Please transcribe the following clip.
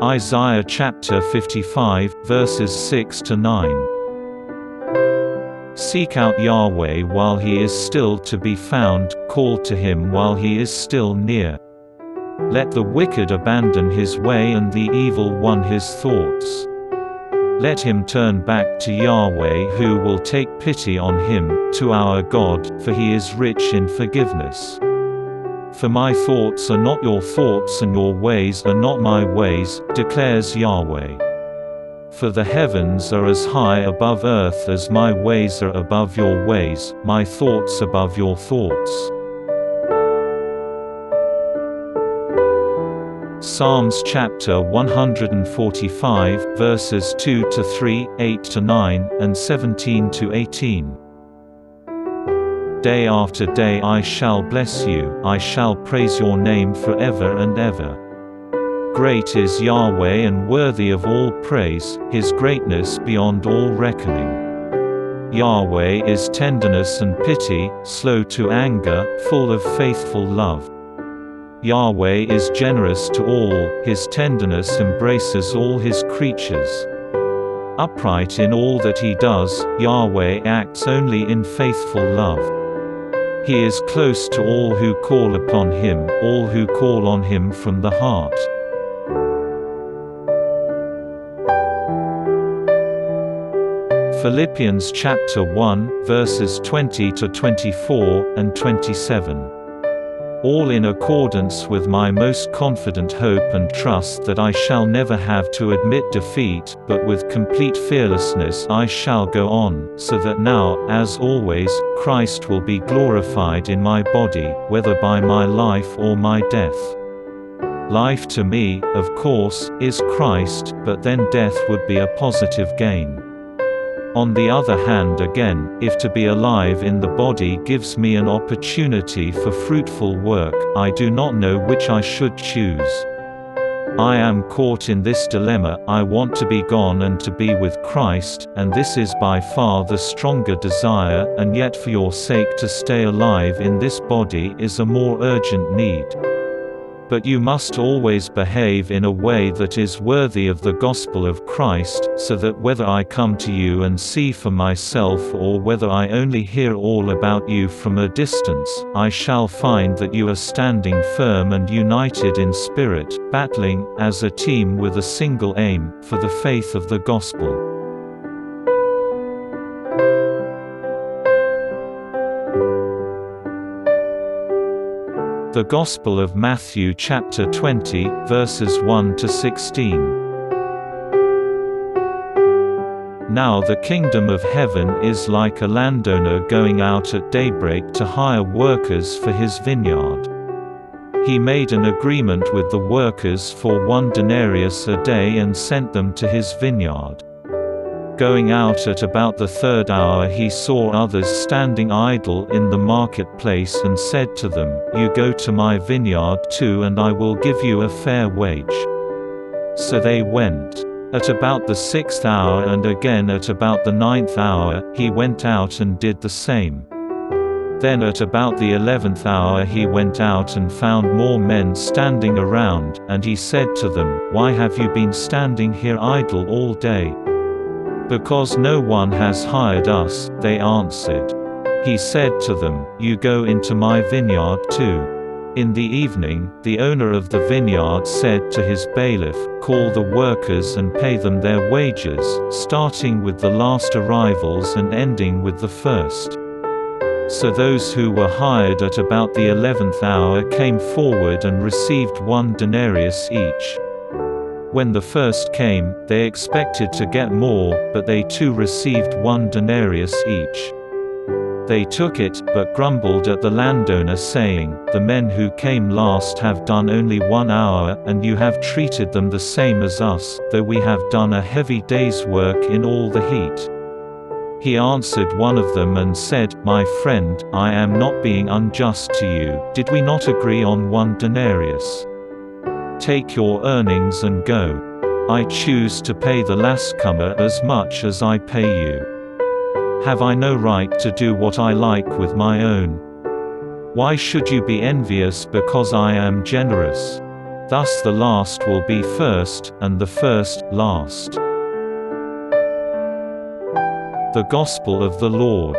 Isaiah chapter 55, verses 6 to 9. Seek out Yahweh while he is still to be found, call to him while he is still near. Let the wicked abandon his way and the evil one his thoughts. Let him turn back to Yahweh, who will take pity on him, to our God, for he is rich in forgiveness. For my thoughts are not your thoughts and your ways are not my ways, declares Yahweh. For the heavens are as high above earth as my ways are above your ways, my thoughts above your thoughts. Psalms chapter 145, verses 2 to 3, 8 to 9, and 17 to 18. Day after day I shall bless you, I shall praise your name forever and ever. Great is Yahweh and worthy of all praise, his greatness beyond all reckoning. Yahweh is tenderness and pity, slow to anger, full of faithful love. Yahweh is generous to all, his tenderness embraces all his creatures. Upright in all that he does, Yahweh acts only in faithful love. He is close to all who call upon him, all who call on him from the heart. Philippians chapter 1, verses 20 to 24, and 27. All in accordance with my most confident hope and trust that I shall never have to admit defeat, but with complete fearlessness I shall go on, so that now, as always, Christ will be glorified in my body, whether by my life or my death. Life to me, of course, is Christ, but then death would be a positive gain. On the other hand again, if to be alive in the body gives me an opportunity for fruitful work, I do not know which I should choose. I am caught in this dilemma, I want to be gone and to be with Christ, and this is by far the stronger desire, and yet for your sake to stay alive in this body is a more urgent need. But you must always behave in a way that is worthy of the gospel of Christ, so that whether I come to you and see for myself or whether I only hear all about you from a distance, I shall find that you are standing firm and united in spirit, battling, as a team with a single aim, for the faith of the gospel. The Gospel of Matthew chapter 20, verses 1 to 16. Now the kingdom of heaven is like a landowner going out at daybreak to hire workers for his vineyard. He made an agreement with the workers for 1 denarius a day and sent them to his vineyard. Going out at about the 3rd hour he saw others standing idle in the marketplace and said to them, You go to my vineyard too and I will give you a fair wage. So they went. At about the 6th hour and again at about the 9th hour, he went out and did the same. Then at about the 11th hour he went out and found more men standing around, and he said to them, Why have you been standing here idle all day? Because no one has hired us, they answered. He said to them, You go into my vineyard too. In the evening, the owner of the vineyard said to his bailiff, Call the workers and pay them their wages, starting with the last arrivals and ending with the first. So those who were hired at about the 11th hour came forward and received 1 denarius each. When the first came, they expected to get more, but they too received 1 denarius each. They took it, but grumbled at the landowner saying, The men who came last have done only 1 hour, and you have treated them the same as us, though we have done a heavy day's work in all the heat. He answered one of them and said, My friend, I am not being unjust to you. Did we not agree on 1 denarius? Take your earnings and go. I choose to pay the lastcomer as much as I pay you. Have I no right to do what I like with my own? Why should you be envious because I am generous? Thus the last will be first, and the first, last. The Gospel of the Lord.